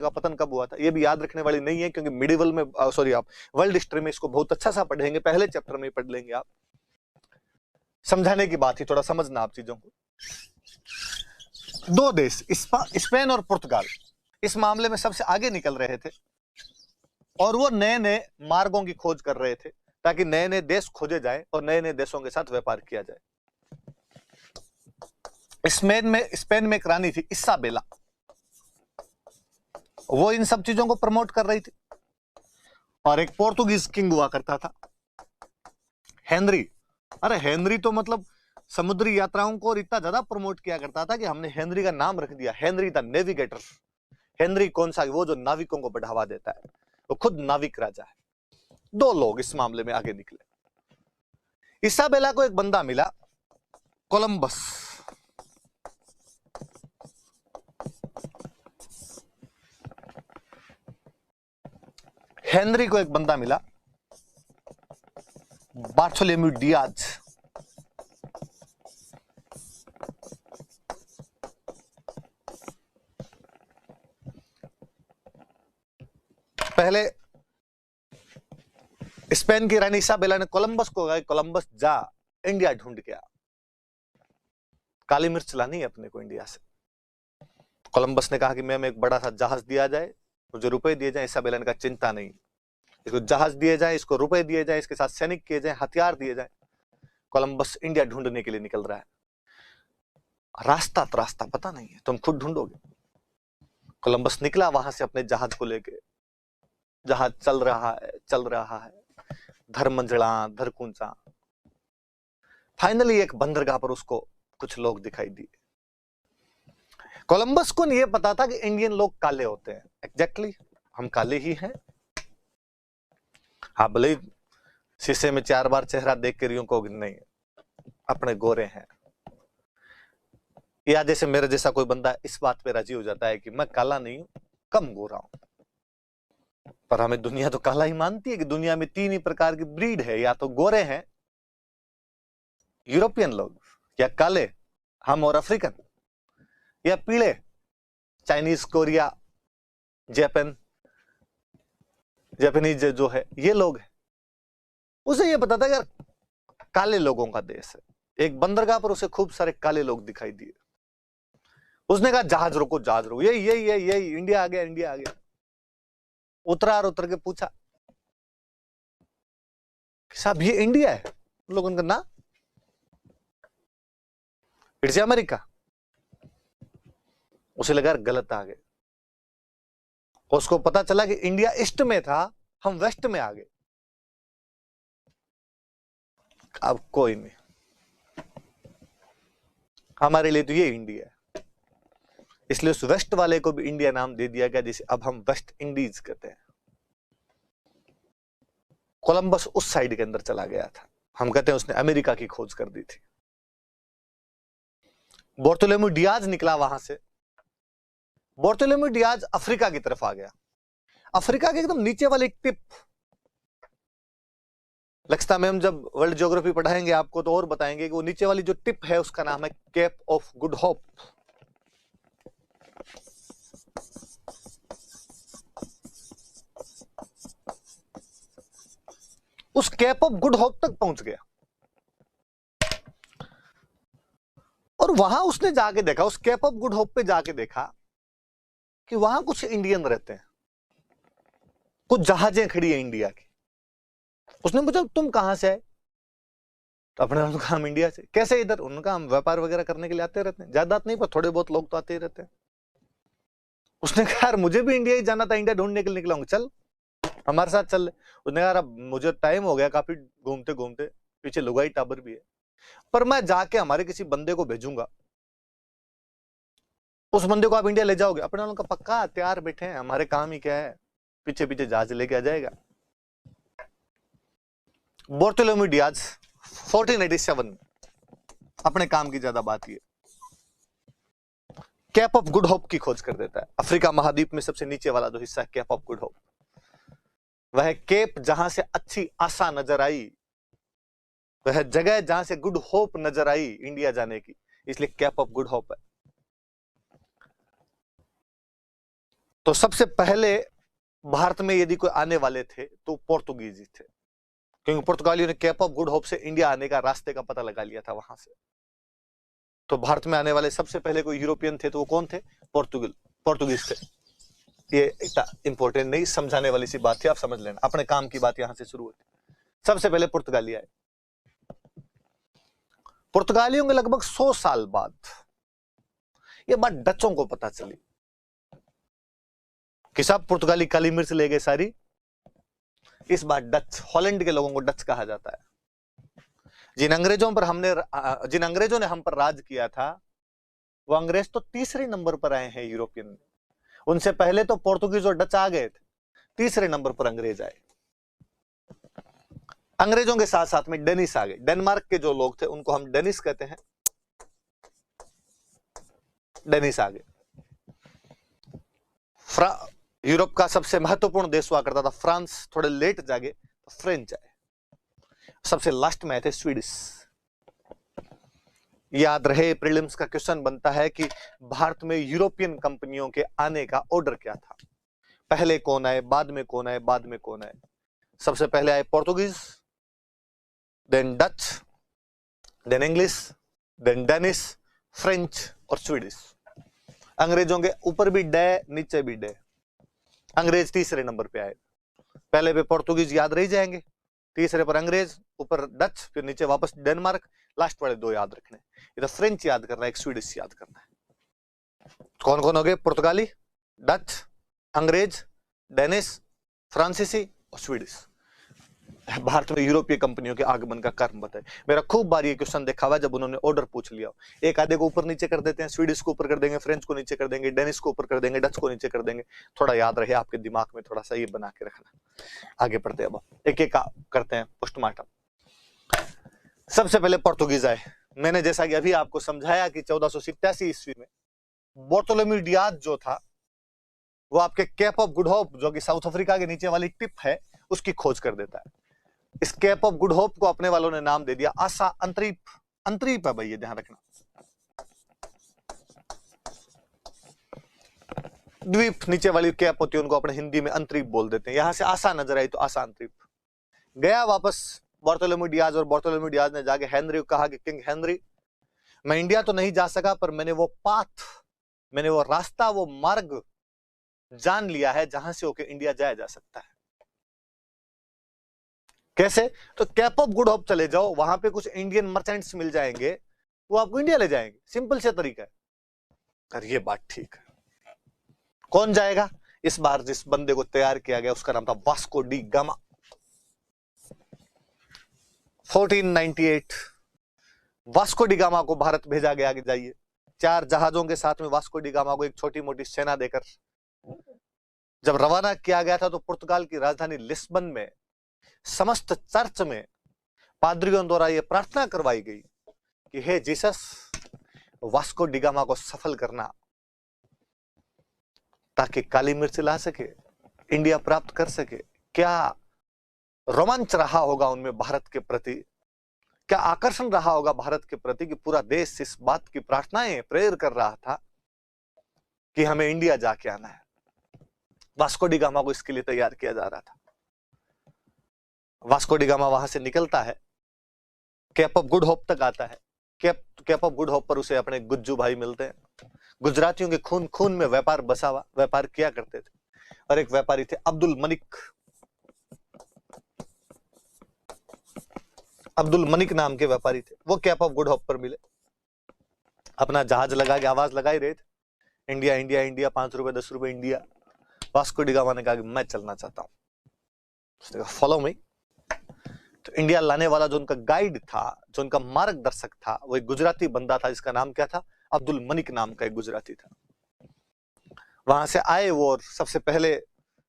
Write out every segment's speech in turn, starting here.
का पतन कब हुआ था ये भी याद रखने वाली नहीं है, क्योंकि मिडिवल में सॉरी आप वर्ल्ड हिस्ट्री में इसको बहुत अच्छा सा पढ़ेंगे, पहले चैप्टर में पढ़ लेंगे आप। समझाने की बात ही, थोड़ा समझना आप चीजों को। दो देश स्पेन और पुर्तगाल इस मामले में सबसे आगे निकल रहे थे, और वो नए नए मार्गों की खोज कर रहे थे ताकि नए नए देश खोजे जाए और नए नए देशों के साथ व्यापार किया जाए। स्पेन में एक रानी थी इसाबेला, वो इन सब चीजों को प्रमोट कर रही थी। और एक पोर्तुगीज किंग हुआ करता था हेनरी। अरे हेनरी तो मतलब समुद्री यात्राओं को इतना ज्यादा प्रमोट किया करता था कि हमने हेनरी का नाम रख दिया हेनरी द नेविगेटर। हेनरी कौन सा? वो जो नाविकों को बढ़ावा देता है, वो खुद नाविक राजा है। दो लोग इस मामले में आगे निकले। इसाबेला को एक बंदा मिला कोलंबस। हेनरी को एक बंदा मिला बार्थोलोम्यू डियाज। पहले स्पेन की रानी इसाबेला ने कोलंबस को कहा कोलंबस जा इंडिया ढूंढ के आ, काली मिर्च लानी है अपने को इंडिया से। कोलंबस ने कहा कि मैं एक बड़ा सा जहाज दिया जाए, मुझे रुपए दिए जाए। इसाबेला ने कहा चिंता नहीं, इसको जहाज दिए जाए, इसको रुपए दिए जाए, इसके साथ सैनिक किए जाए, हथियार दिए जाए। कोलंबस इंडिया ढूंढने के लिए निकल रहा है। रास्ता पता नहीं है, तुम खुद ढूंढोगे। कोलंबस निकला वहां से अपने जहाज को लेके। जहाज चल रहा है धर मंझला धर कूंचा। फाइनली एक बंदरगाह पर उसको कुछ लोग दिखाई दिए। कोलंबस को यह पता था कि इंडियन लोग काले होते हैं। एग्जैक्टली हम काले ही हैं। हाँ भले शीशे में 4 बार चेहरा देख कर यूं को नहीं अपने गोरे हैं, या जैसे मेरे जैसा कोई बंदा इस बात पे राजी हो जाता है कि मैं काला नहीं हूं, कम गोरा हूं। पर हमें दुनिया तो काला ही मानती है कि दुनिया में 3 ही प्रकार की ब्रीड है, या तो गोरे हैं यूरोपियन लोग, या काले हम और अफ्रीकन, या पीले चाइनीज कोरिया जापानीज जो है ये लोग हैं। उसे ये पता था यार काले लोगों का देश है। एक बंदरगाह पर उसे खूब सारे काले लोग दिखाई दिए। उसने कहा जहाज रोको यही इंडिया आ गया। उतर के पूछा साहब ये इंडिया है? लोगों का ना इट्स अमेरिका। उसे लगा गलत आ गए। उसको पता चला कि इंडिया ईस्ट में था, हम वेस्ट में आ गए। अब कोई नहीं, हमारे लिए तो ये इंडिया है। इसलिए उस वेस्ट वाले को भी इंडिया नाम दे दिया गया, जिसे अब हम वेस्ट इंडीज कहते हैं। कोलंबस उस साइड के अंदर चला गया था। हम कहते हैं उसने अमेरिका की खोज कर दी थी। बार्थोलोम्यू डियाज निकला वहां से। बार्थोलोम्यू डियाज अफ्रीका की तरफ आ गया। अफ्रीका के एकदम नीचे वाले एक टिप, लक्षता में हम जब वर्ल्ड ज्योग्राफी पढ़ाएंगे आपको तो और बताएंगे कि वो नीचे वाली जो टिप है उसका नाम है केप ऑफ गुड होप। उस केप ऑफ गुड होप तक पहुंच गया और वहां उसने जाके देखा, उस केप ऑफ गुड होप पे जाके देखा कि वहां कुछ इंडियन रहते हैं, कुछ जहाजें खड़ी है इंडिया की। उसने पूछा तुम कहां से आए? तो अपने नाम कहा हम इंडिया से। कैसे इधर? उनका हम व्यापार वगैरह करने के लिए आते रहते हैं, ज्यादा नहीं पर थोड़े बहुत लोग तो आते ही रहते हैं। उसने कहा यार मुझे भी इंडिया ही जाना था, इंडिया ढूंढने के लिए निकला हूं, चल हमारे साथ चल। उसने कहा अब मुझे टाइम हो गया काफी घूमते घूमते, पीछे लुगाई टाबर भी है, पर मैं जाके हमारे किसी बंदे को भेजूंगा, उस बंदे को आप इंडिया ले जाओगे? अपने वालों का पक्का तैयार बैठे हैं, हमारे काम ही क्या है, पीछे पीछे जहाज लेके आ जाएगा। बार्थोलोम्यू डियाज 1487 में अपने काम की ज्यादा बात है, कैप ऑफ गुड होप की खोज कर देता है। अफ्रीका महाद्वीप में सबसे नीचे वाला जो हिस्सा है कैप ऑफ गुड होप, वह केप जहां से अच्छी आशा नजर आई, वह जगह जहां से गुड होप नजर आई इंडिया जाने की, इसलिए कैप ऑफ गुड होप है। तो सबसे पहले भारत में यदि कोई आने वाले थे तो पोर्तुगीज थे, क्योंकि पुर्तगालियों ने केप ऑफ गुड होप से इंडिया आने का रास्ते का पता लगा लिया था वहां से। तो भारत में आने वाले सबसे पहले कोई यूरोपियन थे तो वो कौन थे? पोर्तुगीज थे। ये इंपॉर्टेंट नहीं, समझाने वाली सी बात थी, आप समझ लेना, अपने काम की बात यहां से शुरू होती। सबसे पहले पुर्तगाली आए। पुर्तगालियों के लगभग 100 साल बाद ये बात डचों को पता चली कि सब पुर्तगाली काली मिर्च ले गए सारी। इस बार डच, हॉलैंड के लोगों को डच कहा जाता है। जिन अंग्रेजों ने हम पर राज किया था, वो अंग्रेज तो तीसरे नंबर पर आए हैं यूरोपियन में। उनसे पहले तो पोर्तुगीज और डच आ गए थे, तीसरे नंबर पर अंग्रेज आए। अंग्रेजों के साथ साथ में डेनिस आ गए। डेनमार्क के जो लोग थे उनको हम डेनिस कहते हैं, डेनिस आ गए। यूरोप का सबसे महत्वपूर्ण देश हुआ करता था फ्रांस, थोड़े लेट जागे तो फ्रेंच आए। सबसे लास्ट में आए थे स्वीडिश। याद रहे, प्रीलिम्स का क्वेश्चन बनता है कि भारत में यूरोपियन कंपनियों के आने का ऑर्डर क्या था, पहले कौन आए, बाद में कौन आए, बाद में कौन आए। सबसे पहले आए Portuguese, then Dutch, then English, then Danish, French और स्वीडिश। अंग्रेजों के ऊपर भी डे, नीचे भी डे। अंग्रेज तीसरे नंबर पे आए। पहले पे पोर्तुगीज याद रह जाएंगे, तीसरे पर अंग्रेज, ऊपर डच, फिर नीचे वापस डेनमार्क, लास्ट वाले दो याद रखने। इधर फ्रेंच याद करना है, एक स्वीडिश याद करना है। कौन कौन हो गए? पुर्तगाली, डच, अंग्रेज, डेनिस, फ्रांसीसी और स्वीडिश। भारत में यूरोपीय कंपनियों के आगमन का कारण बताए। मेरा खूब बार ये क्वेश्चन देखा हुआ जब उन्होंने ऑर्डर पूछ लिया, एक आधे को ऊपर नीचे कर देते हैं, स्वीडिश को ऊपर कर देंगे, फ्रेंच को नीचे कर देंगे, डेनिस को ऊपर कर देंगे, डच को नीचे कर देंगे। थोड़ा याद रहे आपके दिमाग में, थोड़ा सा ये बना के रखना। आगे बढ़ते हैं, अब एक एक करते हैं पोस्टमार्टम। सबसे पहले पोर्तुगीज आए। मैंने जैसा कि अभी आपको समझाया कि 1487 ईस्वी में बार्थोलोम्यू डियाज जो था, वो आपके केप ऑफ गुड होप, जो कि साउथ अफ्रीका के नीचे वाली टिप है, उसकी खोज कर देता है। इस केप ऑफ गुड होप को अपने वालों ने नाम दे दिया आसा अंतरीप। अंतरीप है भाई, ये ध्यान रखना। द्वीप नीचे वाली कैप होती है, उनको अपने हिंदी में अंतरीप बोल देते हैं। यहां से आसा नजर आई तो आसा अंतरीप। गया वापस बार्थोलोम्यू डियाज, और बार्थोलोम्यू डियाज ने जाके हेनरी को कहा कि किंग हेनरी, मैं इंडिया तो नहीं जा सका, पर मैंने वो पाथ, मैंने वो रास्ता, वो मार्ग जान लिया है जहां से होके इंडिया जाया जा सकता है। कैसे? तो केप ऑफ गुड होप चले जाओ, वहां पे कुछ इंडियन मर्चेंट्स मिल जाएंगे, वो आपको इंडिया ले जाएंगे। सिंपल से तरीका है। और ये बात ठीक है। कौन जाएगा? इस बार जिस बंदे को तैयार किया गया उसका नाम था Vasco D gamma. 1498 Vasco D gamma को भारत भेजा गया कि जाइए। 4 जहाजों के साथ में वास्को डी गामा को एक छोटी मोटी सेना देकर जब रवाना किया गया था, तो पुर्तगाल की राजधानी लिस्बन में समस्त चर्च में पादरियों द्वारा यह प्रार्थना करवाई गई कि हे जीसस, वास्को डी गामा को सफल करना ताकि काली मिर्च ला सके, इंडिया प्राप्त कर सके। क्या रोमांच रहा होगा उनमें भारत के प्रति, क्या आकर्षण रहा होगा भारत के प्रति कि पूरा देश इस बात की प्रार्थनाएं प्रेयर कर रहा था कि हमें इंडिया जाके आना है। वास्को डी गामा को इसके लिए तैयार किया जा रहा था। वास्को डी गामा वहां से निकलता है, केप ऑफ गुड होप तक आता है। केप ऑफ गुड होप पर उसे अपने गुज्जू भाई मिलते हैं। गुजरातियों के खून खून में व्यापार बसा हुआ, व्यापार किया करते थे। और एक व्यापारी थे अब्दुल मलिक, अब्दुल मलिक नाम के व्यापारी थे। वो केप ऑफ गुड होप पर मिले, अपना जहाज लगा के आवाज लगा ही रहे थे, इंडिया इंडिया इंडिया, 5 रुपए 10 रुपए इंडिया। वास्को डी गामा ने कहा कि मैं चलना चाहता हूं। उसने कहा फॉलो मी। तो इंडिया लाने वाला जो उनका गाइड था, जो उनका मार्गदर्शक था, वो एक गुजराती बंदा था, जिसका नाम क्या था? अब्दुल मलिक नाम का एक गुजराती था। वहां से आए वो, और सबसे पहले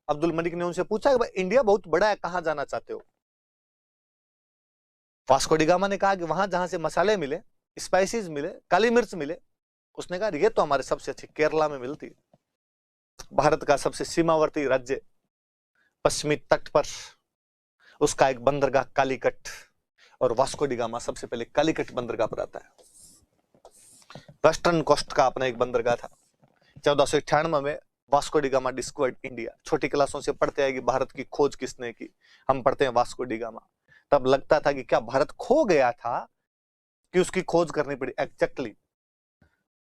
अब्दुल मलिक ने उनसे पूछा कि भाई इंडिया बहुत बड़ा है, कहां जाना चाहते हो? वास्को डी गामा ने कहा कि वहां जहां से मसाले मिले, स्पाइसेस मिले, काली मिर्च मिले। उसने कहा ये तो हमारे सबसे अच्छी केरला में मिलती है। भारत का सबसे सीमावर्ती राज्य, पश्चिमी तट पर उसका एक बंदरगाह कालीकट, और वास्को डी गामा सबसे पहले कालीकट बंदरगाह पर आता है। वेस्टर्न कोस्ट का अपना एक बंदरगाह था। 1498 में Vasco D gamma discovered India. छोटी क्लासों से पढ़ते हैं कि भारत की खोज किसने की, हम पढ़ते हैं वास्को डी गामा। तब लगता था कि क्या भारत खो गया था कि उसकी खोज करनी पड़ी। एक्जेक्टली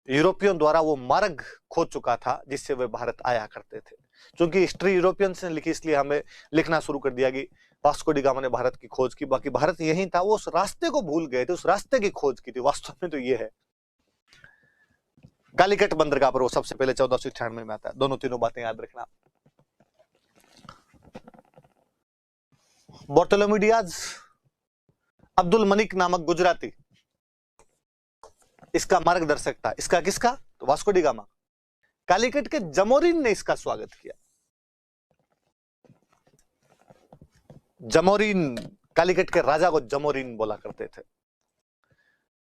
यूरोपियन द्वारा वो मार्ग खो चुका था जिससे वे भारत आया करते थे। क्योंकि हिस्ट्री यूरोपियंस ने लिखी, इसलिए हमें लिखना शुरू कर दिया कि वास्को डी गामा ने भारत की खोज की, बाकी भारत यही था, वो उस रास्ते को भूल गए थे, उस रास्ते की खोज की थी। वास्तव में तो ये है कालीकट बंदरगाह पर वो सबसे पहले 1498 में आता है। दोनों तीनों बातें याद रखना। बार्टोलोम्यू डियाज, अब्दुल मलिक नामक गुजराती इसका मार्गदर्शक था। इसका किसका? तो वास्को डी गामा। कालीकट के जमोरिन ने इसका स्वागत किया। जमोरिन, कालीकट के राजा को जमोरिन बोला करते थे।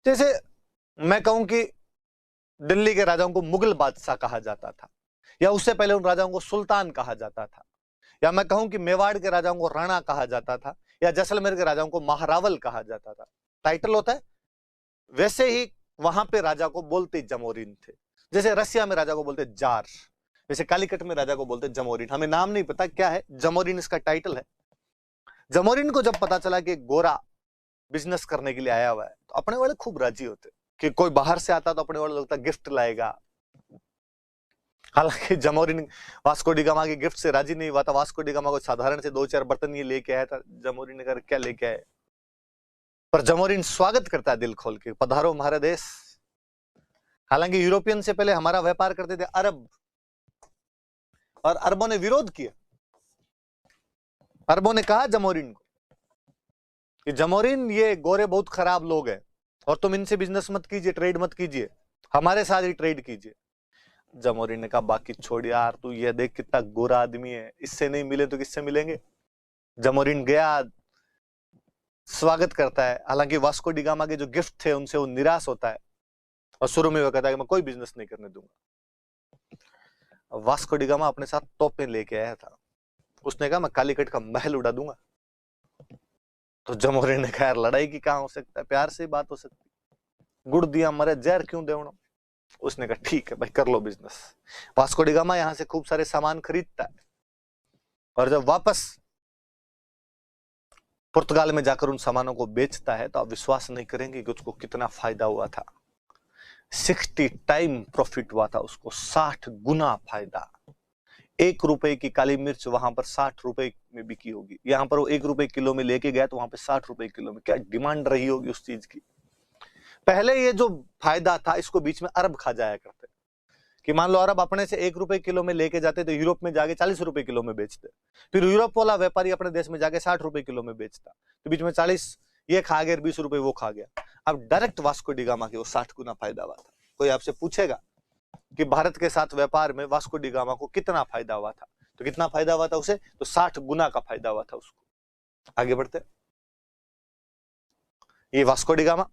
जैसे मैं कहूं कि दिल्ली के राजाओं को मुगल बादशाह कहा जाता था, या उससे पहले उन राजाओं को सुल्तान कहा जाता था, या मैं कहूं कि मेवाड़ के राजाओं को राणा कहा जाता था, या जैसलमेर के राजाओं को महारावल कहा जाता था। टाइटल होता है। वैसे ही वहां पे राजा को बोलते जमोरिन थे। जैसे रसिया में राजा को बोलते जार, वैसे कालीकट में राजा को बोलते जमोरिन। हमें नाम नहीं पता क्या है, जमोरिन इसका टाइटल है। जमोरिन को जब पता चला कि गोरा बिजनेस करने के लिए आया हुआ है, तो अपने वाले खूब राजी होते कि कोई बाहर से आता तो अपने वाले लगता गिफ्ट लाएगा। हालांकि जमोरिन वास्को डी गामा के गिफ्ट से राजी नहीं हुआ था। वास्को डी गामा को साधारण से 2-4 बर्तन ये लेके आया था। जमोरिन ने कहा क्या लेके आए, पर जमोरिन स्वागत करता है दिल खोल के, पधारो हमारे देश। हालांकि यूरोपियन से पहले हमारा व्यापार करते थे अरब, और अरबों ने विरोध किया। अरबों ने कहा जमोरिन को कि जमोरिन ये गोरे बहुत खराब लोग हैं और तुम इनसे बिजनेस मत कीजिए, ट्रेड मत कीजिए, हमारे साथ ही ट्रेड कीजिए। जमोरिन ने कहा बाकी छोड़ यार, तू ये देख कितना गोरा आदमी है, इससे नहीं मिले तो किससे मिलेंगे। जमोरिन गया, स्वागत करता है। हालांकि वास्को डी गामा के जो गिफ्ट थे उनसे वो निराश होता है, और शुरू में वो कहता है कि मैं कोई बिजनेस नहीं करने दूंगा। वास्को डी गामा अपने साथ तोपें लेके आया था। उसने कहा मैं कालीकट का महल उड़ा दूंगा। तो जमोरिन ने कहा यार लड़ाई की कहां हो सकता है, प्यार से बात हो सकती, गुड़ दिया मरे जहर क्यों देवना। उसने कहा ठीक है भाई कर लो बिजनेस। वास्को डी गामा यहां से खूब सारे सामान खरीदता है, और जब वापस पुर्तगाल में जाकर उन सामानों को बेचता है तो आप विश्वास नहीं करेंगे कि उसको कितना फायदा हुआ था। 60 टाइम प्रॉफिट हुआ था उसको, 60 गुना फायदा। 1 रुपए की काली मिर्च वहां पर 60 रुपए में बिकी होगी। यहां पर वो 1 रुपए किलो में लेके गया तो वहां पे 60 रुपए किलो में। क्या डिमांड रही होगी उस चीज की। पहले ये जो फायदा था इसको बीच में अरब खा जाया करते, कि मान लो अरब अपने से 1 रुपए किलो में लेके जाते तो यूरोप में जाके 40 रुपए किलो में बेचते, फिर यूरोप वाला व्यापारी अपने देश में जाके 60 रुपए किलो में बेचता, तो बीच में 40 ये खा गया, 20 रुपए वो खा गया। अब डायरेक्ट वास्को डी गामा के वो 60 गुना फायदा हुआ था। कोई आपसे पूछेगा कि भारत के साथ व्यापार में वास्को डी गामा को कितना फायदा हुआ था, तो कितना फायदा हुआ था उसे, तो 60 गुना का फायदा हुआ था उसको। आगे बढ़ते, ये Vasco D gamma.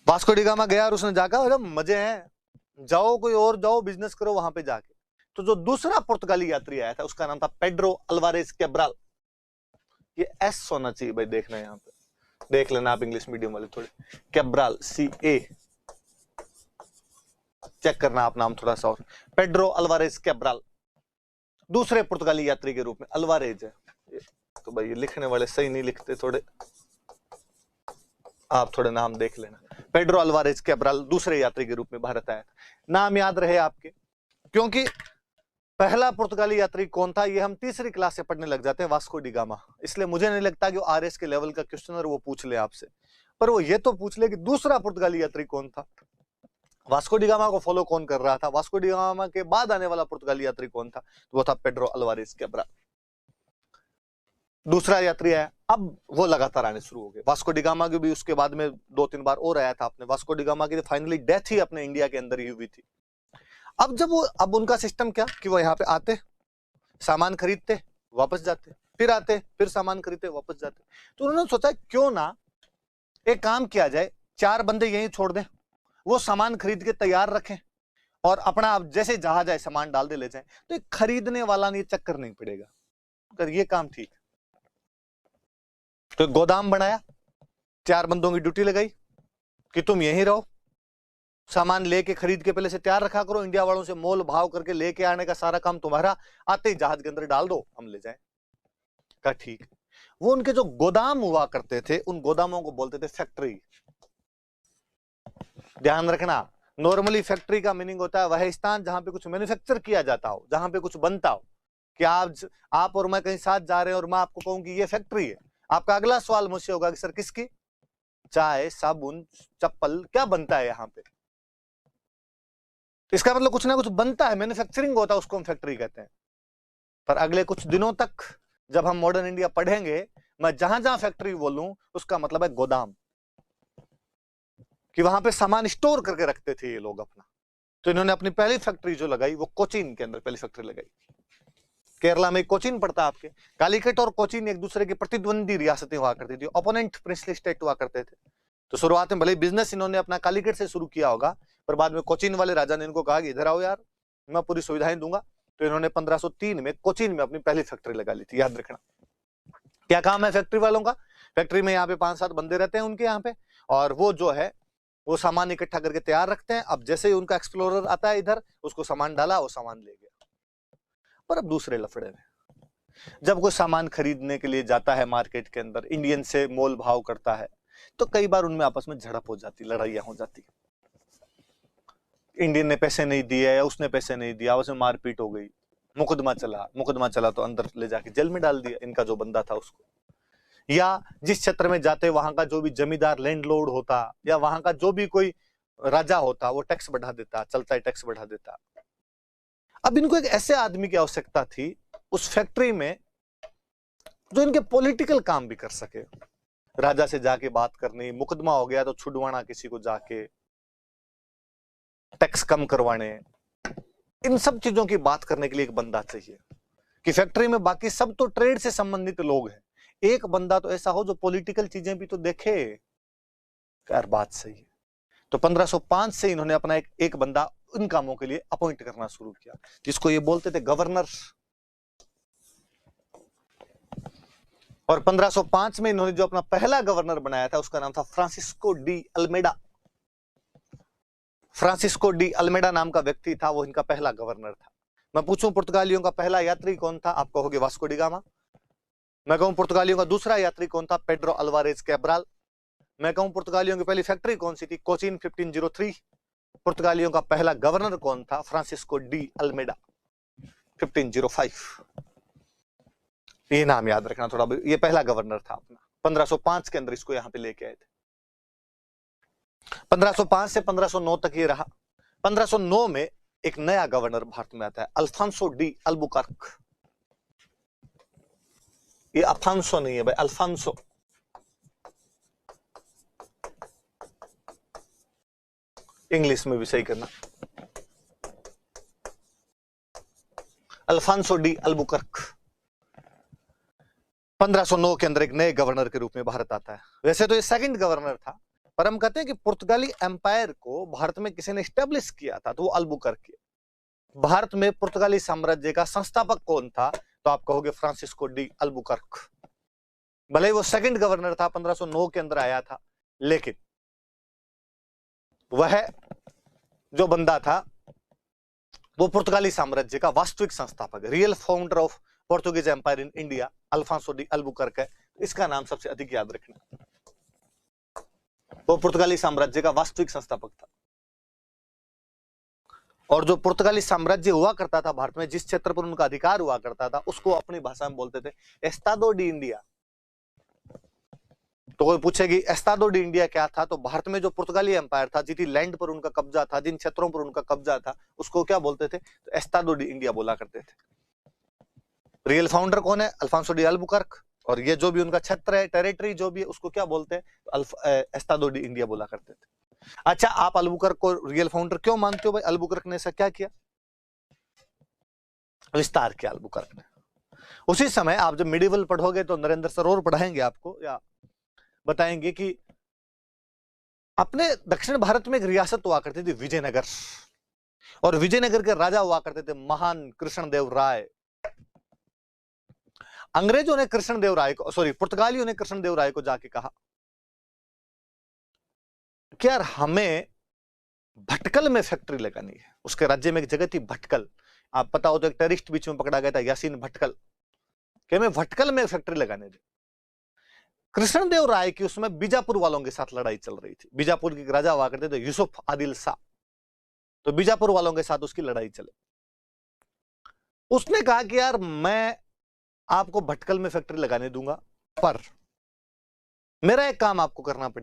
Vasco D gamma गया और उसने जाकर अरे मजे हैं, जाओ कोई और जाओ बिजनेस करो वहां पे जाके। तो जो दूसरा पुर्तगाली यात्री आया था उसका नाम था पेड्रो अल्वारेज कैब्राल। ये एस होना चाहिए भाई, देखना यहाँ पे, देख लेना आप इंग्लिश मीडियम वाले थोड़े। कैब्राल CA, चेक करना आप नाम थोड़ा सा और। पेड्रो अल्वारेज कैब्राल दूसरे पुर्तगाली यात्री के रूप में, अल्वारेज है तो भाई ये लिखने वाले सही नहीं लिखते, थोड़े आप थोड़े नाम देख लेना। पेड्रो अल्वारेज कैब्राल दूसरे यात्री के रूप में भारत आया था। नाम याद रहे आपके, क्योंकि पहला पुर्तगाली यात्री कौन था ये हम तीसरी क्लास से पढ़ने लग जाते हैं, वास्को डी गामा। इसलिए मुझे नहीं लगता कि वो RS के लेवल का क्वेश्चन वो पूछ ले आपसे, पर वो ये तो पूछ ले कि दूसरा पुर्तगाली यात्री कौन था, वास्को डी गामा को फॉलो कौन कर रहा था, वास्को डी गामा के बाद आने वाला पुर्तगाली यात्री कौन था, तो वो था पेड्रो अल्वारेज कैब्राल। दूसरा यात्री आया, अब वो लगातार आने शुरू हो गए। वास्को डी गामा की भी उसके बाद में 2-3 बार और आया था। अपने वास्को डी गामा की फाइनली डेथ ही अपने इंडिया के अंदर ही हुई थी। अब उनका सिस्टम क्या कि वो यहाँ पे आते, सामान खरीदते, वापस जाते, फिर आते, फिर सामान खरीदते, वापस जाते। तो उन्होंने सोचा क्यों ना एक काम किया जाए, 4 बंदे यहीं छोड़ दें, वो सामान खरीद के तैयार रखें और अपना जैसे जहाज आए सामान डाल दे ले जाए, तो एक खरीदने वाला नहीं चक्कर नहीं पड़ेगा, कर ये काम ठीक। तो गोदाम बनाया, 4 बंदों की ड्यूटी लगाई कि तुम यहीं रहो, सामान लेके खरीद के पहले से तैयार रखा करो, इंडिया वालों से मोल भाव करके लेके आने का सारा काम तुम्हारा, आते ही जहाज के अंदर डाल दो, हम ले जाएं। कहा ठीक है। वो उनके जो गोदाम हुआ करते थे, उन गोदामों को बोलते थे फैक्ट्री। ध्यान रखना, नॉर्मली फैक्ट्री का मीनिंग होता है वह स्थान जहां पे कुछ मैन्युफैक्चर किया जाता हो, जहां पे कुछ बनता हो। कि आप और मैं कहीं साथ जा रहे हैं और मैं आपको कहूं कि ये फैक्ट्री है, आपका अगला सवाल मुझसे होगा कि सर किसकी? चाय, साबुन, चप्पल, क्या बनता है यहाँ पे? इसका मतलब कुछ ना कुछ बनता है, मैन्युफैक्चरिंग होता है, उसको हम फैक्ट्री कहते हैं। पर अगले कुछ दिनों तक जब हम मॉडर्न इंडिया पढ़ेंगे, मैं जहां जहां फैक्ट्री बोलूं उसका मतलब है गोदाम, कि वहां पे सामान स्टोर करके रखते थे ये लोग अपना। तो इन्होंने अपनी पहली फैक्ट्री जो लगाई वो कोचीन के अंदर पहली फैक्ट्री लगाई। केरला में कोचीन पड़ता है आपके। कालीकट और कोचीन एक दूसरे की प्रतिद्वंदी रियासतें हुआ करती थी, ओपोनेंट प्रिंसली स्टेट हुआ करते थे। तो शुरुआत में भले बिजनेस इन्होंने अपना कालीकट से शुरू किया होगा, पर बाद में कोचीन वाले राजा ने इनको कहा कि इधर आओ यार, मैं पूरी सुविधाएं दूंगा। तो इन्होंने 1503 में कोचीन में अपनी पहली फैक्ट्री लगा ली थी। याद रखना, क्या काम है फैक्ट्री वालों का? फैक्ट्री में यहाँ पे 5-7 बंदे रहते हैं उनके यहाँ पे, और वो जो है वो सामान इकट्ठा करके तैयार रखते हैं। अब जैसे ही उनका एक्सप्लोरर आता है इधर, उसको सामान डाला, वो सामान ले गया। पर अब दूसरे लफड़े में, जब कोई सामान खरीदने के लिए जाता है मार्केट के अंदर, इंडियन से मोल भाव करता है, तो कई बार उनमें आपस में झड़प हो जाती, लड़ाइयां हो जाती। इंडियन ने पैसे नहीं दिए या उसने पैसे नहीं दिया, आपस में मारपीट हो गई, मुकदमा चला तो अंदर ले जाके जेल में डाल दिया इनका जो बंदा था उसको। या जिस क्षेत्र में जाते वहां का जो भी जमींदार लैंडलॉर्ड होता, या वहां का जो भी कोई राजा होता, वो टैक्स बढ़ा देता, चलता है टैक्स बढ़ा देता। अब इनको एक ऐसे आदमी की आवश्यकता थी उस फैक्ट्री में जो इनके पॉलिटिकल काम भी कर सके। राजा से जाके बात करनी, मुकदमा हो गया तो छुड़वाना किसी को जाके, टैक्स कम करवाने, इन सब चीजों की बात करने के लिए एक बंदा चाहिए। कि फैक्ट्री में बाकी सब तो ट्रेड से संबंधित लोग हैं, एक बंदा तो ऐसा हो जो पॉलिटिकल चीजें भी तो देखे। यार बात सही है। तो 1505 से इन्होंने अपना एक बंदा इन कामों के लिए अपॉइंट करना शुरू किया, जिसको ये बोलते थे गवर्नर। और 1505 में इन्होंने जो अपना पहला गवर्नर बनाया था उसका नाम था Francisco de Almeida. Francisco de Almeida नाम का व्यक्ति था, वो इनका पहला गवर्नर था। मैं पूछूं पुर्तगालियों का पहला यात्री कौन था, आप कहोगे वास्को डी गामा। मैं कहूं पुर्तगालियों का दूसरा यात्री कौन था, पेड्रो अल्वारेज कैब्राल। मैं कहूं पुर्तगालियों की पहली फैक्ट्री कौन सी थी, कोचीन 1503। पुर्तगालियों का पहला गवर्नर कौन था, फ्रांसिस्को डी अल्मेडा 1505। ये नाम याद रखना थोड़ा, ये पहला गवर्नर था अपना। 1505 के अंदर इसको यहां पे लेके आए थे। 1505 से 1509 तक ये रहा। 1509 में एक नया गवर्नर भारत में आता है, अल्फांसो डी अल्बुकर्क। ये अफांसो नहीं है भाई, अल्फांसो। इंग्लिश में भी सही करना, अल्फांसो डी अल्बुकर्क 1509 के अंदर एक नए गवर्नर के रूप में भारत आता है। वैसे तो ये सेकंड गवर्नर था, पर हम कहते हैं कि पुर्तगाली एम्पायर को भारत में किसी ने स्टेब्लिश किया था, तो वो अल्बुकर्क। भारत में पुर्तगाली साम्राज्य का संस्थापक कौन था, तो आप कहोगे फ्रांसिस्को डी अल्बुकर्क। भले वो सेकंड गवर्नर था, 1509 के अंदर आया था, लेकिन वह जो बंदा था वो पुर्तगाली साम्राज्य का वास्तविक संस्थापक, real founder of Portuguese empire in India, Alfonso de Albuquerque है। इसका नाम सबसे अधिक याद रखना। वो पुर्तगाली साम्राज्य का वास्तविक संस्थापक था। और जो पुर्तगाली साम्राज्य हुआ करता था भारत में, जिस क्षेत्र पर उनका अधिकार हुआ करता था, उसको अपनी भाषा में बोलते थे एस्तादो डी इंडिया। तो कोई पूछेगी एस्तादो डी इंडिया क्या था, तो भारत में जो पुर्तगाली एम्पायर था, जितनी लैंड पर उनका कब्जा था, जिन क्षेत्रों पर उनका कब्जा था, उसको क्या बोलते थे, तो एस्तादो डी इंडिया बोला करते थे। रियल फाउंडर कौन है, अल्फांसो डी अल्बुकर्क। और ये जो भी उनका क्षेत्र है, टेरिटरी जो भी है, उसको क्या बोलते हैं, तो एस्तादो डी इंडिया बोला करते थे। अच्छा, आप अल्बुकर्क को रियल फाउंडर क्यों मानते हो भाई? अल्बुकर्क ने ऐसा क्या किया, विस्तार किया अल्बुकर्क ने। उसी समय आप जब मिडिवल पढ़ोगे तो नरेंद्र सरोवर पढ़ाएंगे आपको, या बताएंगे कि अपने दक्षिण भारत में एक रियासत हुआ करती थी विजयनगर, और विजयनगर के राजा हुआ करते थे महान कृष्णदेव राय। अंग्रेजों ने कृष्णदेव राय को, सॉरी पुर्तगालियों ने कृष्णदेव राय को जाके कहा कि यार हमें भटकल में फैक्ट्री लगानी है। उसके राज्य में एक जगह थी भटकल, आप पता हो तो एक टेररिस्ट बीच में पकड़ा गया था यासीन भटकल, कि मैं भटकल में फैक्ट्री लगाने दे। कृष्णदेव राय की उसमें बीजापुर वालों के साथ लड़ाई चल रही थी। बीजापुर के राजा हुआ करते थे यूसुफ आदिल शाह, तो बीजापुर वालों के साथ उसकी लड़ाई चले। उसने कहा कि यार मैं आपको भटकल में फैक्ट्री लगाने दूंगा, पर मेरा एक काम आपको करना पड़ेगा।